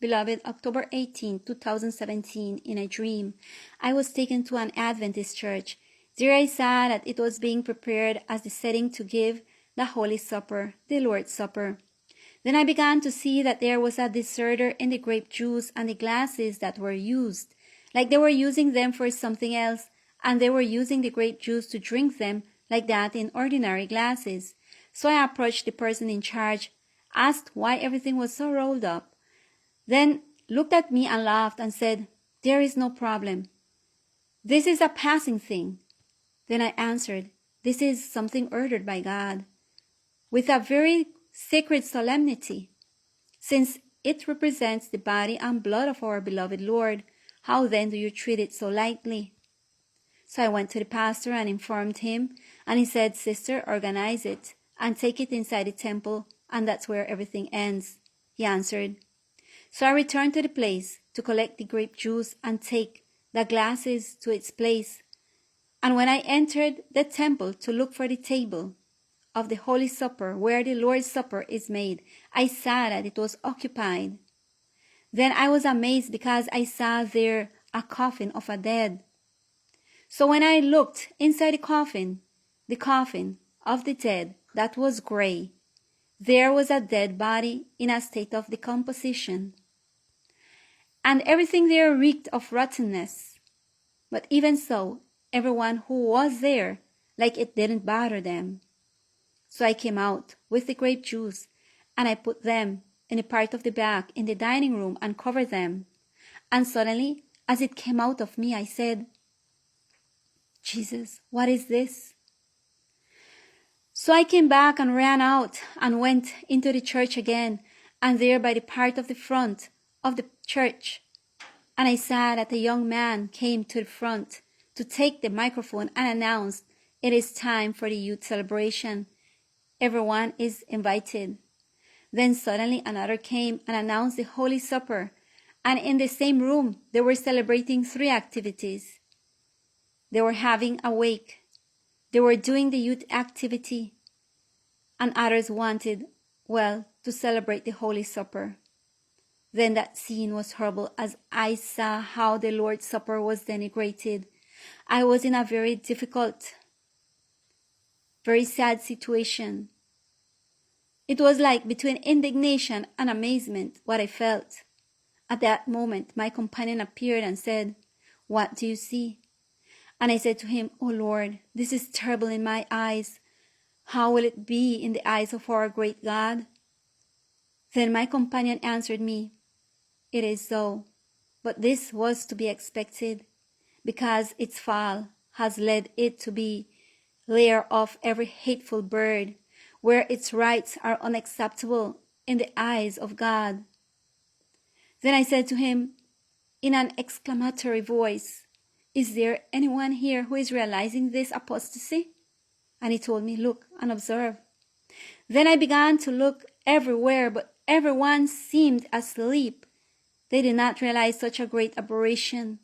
Beloved, October 18, 2017, in a dream, I was taken to an Adventist church. There I saw that it was being prepared as the setting to give the Holy Supper, the Lord's Supper. Then I began to see that there was a deserter in the grape juice and the glasses that were used, like they were using them for something else, and they were using the grape juice to drink them like that in ordinary glasses. So I approached the person in charge, asked why everything was so rolled up, then looked at me and laughed and said, "There is no problem. This is a passing thing." Then I answered, "This is something ordered by God, with a very sacred solemnity. Since it represents the body and blood of our beloved Lord, how then do you treat it so lightly?" So I went to the pastor and informed him, and he said, "Sister, organize it and take it inside the temple, and that's where everything ends," he answered. So I returned to the place to collect the grape juice and take the glasses to its place. And when I entered the temple to look for the table of the Holy Supper, where the Lord's Supper is made, I saw that it was occupied. Then I was amazed because I saw there a coffin of a dead. So when I looked inside the coffin of the dead that was gray, there was a dead body in a state of decomposition. And everything there reeked of rottenness. But even so, everyone who was there, like it didn't bother them. So I came out with the grape juice, and I put them in a part of the back in the dining room and covered them. And suddenly, as it came out of me, I said, "Jesus, what is this?" So I came back and ran out and went into the church again, and there by the part of the front of the church, and I saw that a young man came to the front to take the microphone and announced, "It is time for the youth celebration. Everyone is invited." Then suddenly another came and announced the Holy Supper, and in the same room they were celebrating 3 activities. They were having a wake, they were doing the youth activity, and others wanted, to celebrate the Holy Supper. Then that scene was horrible as I saw how the Lord's Supper was denigrated. I was in a very difficult, very sad situation. It was like between indignation and amazement what I felt. At that moment, my companion appeared and said, "What do you see?" And I said to him, "Oh Lord, this is terrible in my eyes. How will it be in the eyes of our great God?" Then my companion answered me, "It is so, but this was to be expected, because its fall has led it to be lair of every hateful bird, where its rights are unacceptable in the eyes of God." Then I said to him in an exclamatory voice, "Is there anyone here who is realizing this apostasy?" And he told me, "Look and observe." Then I began to look everywhere, but everyone seemed asleep. They did not realize such a great aberration.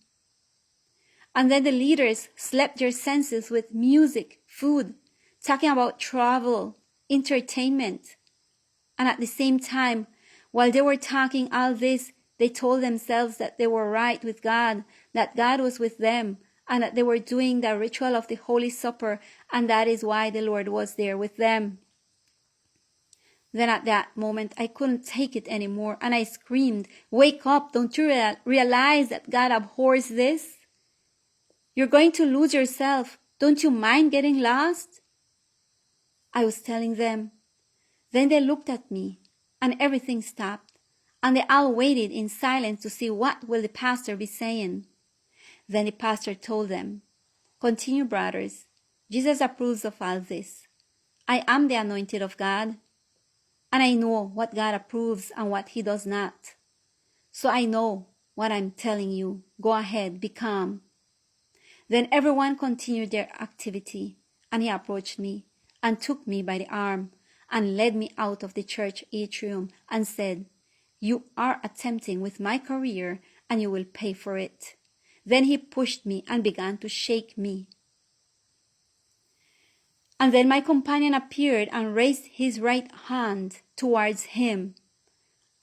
And then the leaders slept their senses with music, food, talking about travel, entertainment. And at the same time, while they were talking all this, they told themselves that they were right with God, that God was with them, and that they were doing the ritual of the Holy Supper, and that is why the Lord was there with them. Then at that moment, I couldn't take it anymore, and I screamed, "Wake up! Don't you realize that God abhors this? You're going to lose yourself. Don't you mind getting lost?" I was telling them. Then they looked at me, and everything stopped, and they all waited in silence to see what will the pastor be saying. Then the pastor told them, "Continue, brothers. Jesus approves of all this. I am the anointed of God, and I know what God approves and what he does not. So I know what I'm telling you. Go ahead, be calm." Then everyone continued their activity, and he approached me and took me by the arm and led me out of the church atrium and said, "You are attempting with my career, and you will pay for it." Then he pushed me and began to shake me. And then my companion appeared and raised his right hand towards him,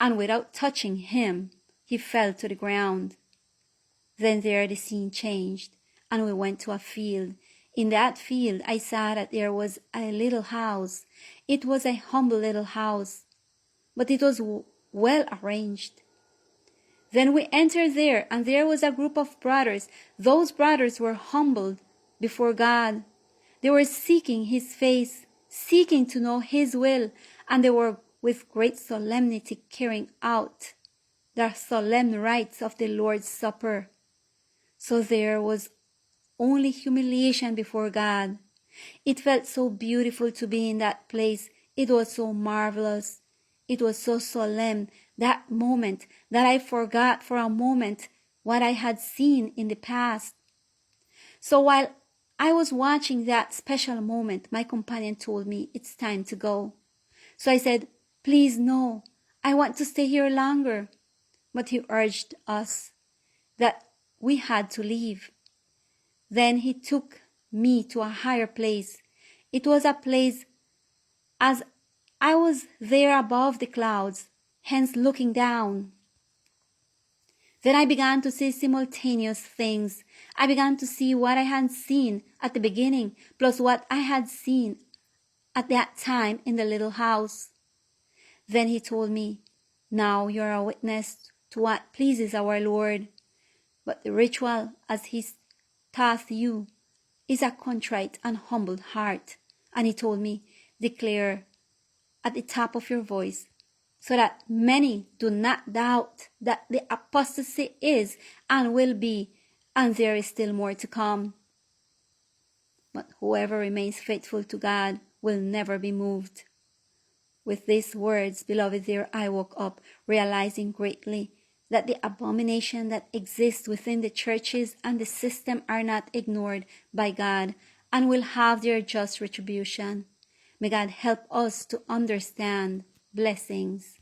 and without touching him, he fell to the ground. Then there the scene changed, and we went to a field. In that field I saw that there was a little house. It was a humble little house, but it was well arranged. Then we entered there, and there was a group of brothers. Those brothers were humbled before God. They were seeking his face, seeking to know his will, and they were with great solemnity carrying out the solemn rites of the Lord's Supper. So there was only humiliation before God. It felt so beautiful to be in that place. It was so marvelous. It was so solemn, that moment, that I forgot for a moment what I had seen in the past. So while I was watching that special moment, my companion told me, it's time to go. So I said, please no, I want to stay here longer. But he urged us that we had to leave. Then he took me to a higher place. It was a place as I was there above the clouds, hence looking down. Then I began to see simultaneous things. I began to see what I had seen at the beginning, plus what I had seen at that time in the little house. Then he told me, now you are a witness to what pleases our Lord. But the ritual, as he taught you, is a contrite and humbled heart. And he told me, declare at the top of your voice, so that many do not doubt that the apostasy is and will be, and there is still more to come. But whoever remains faithful to God will never be moved. With these words, beloved, there I woke up, realizing greatly that the abomination that exists within the churches and the system are not ignored by God and will have their just retribution. May God help us to understand. Blessings.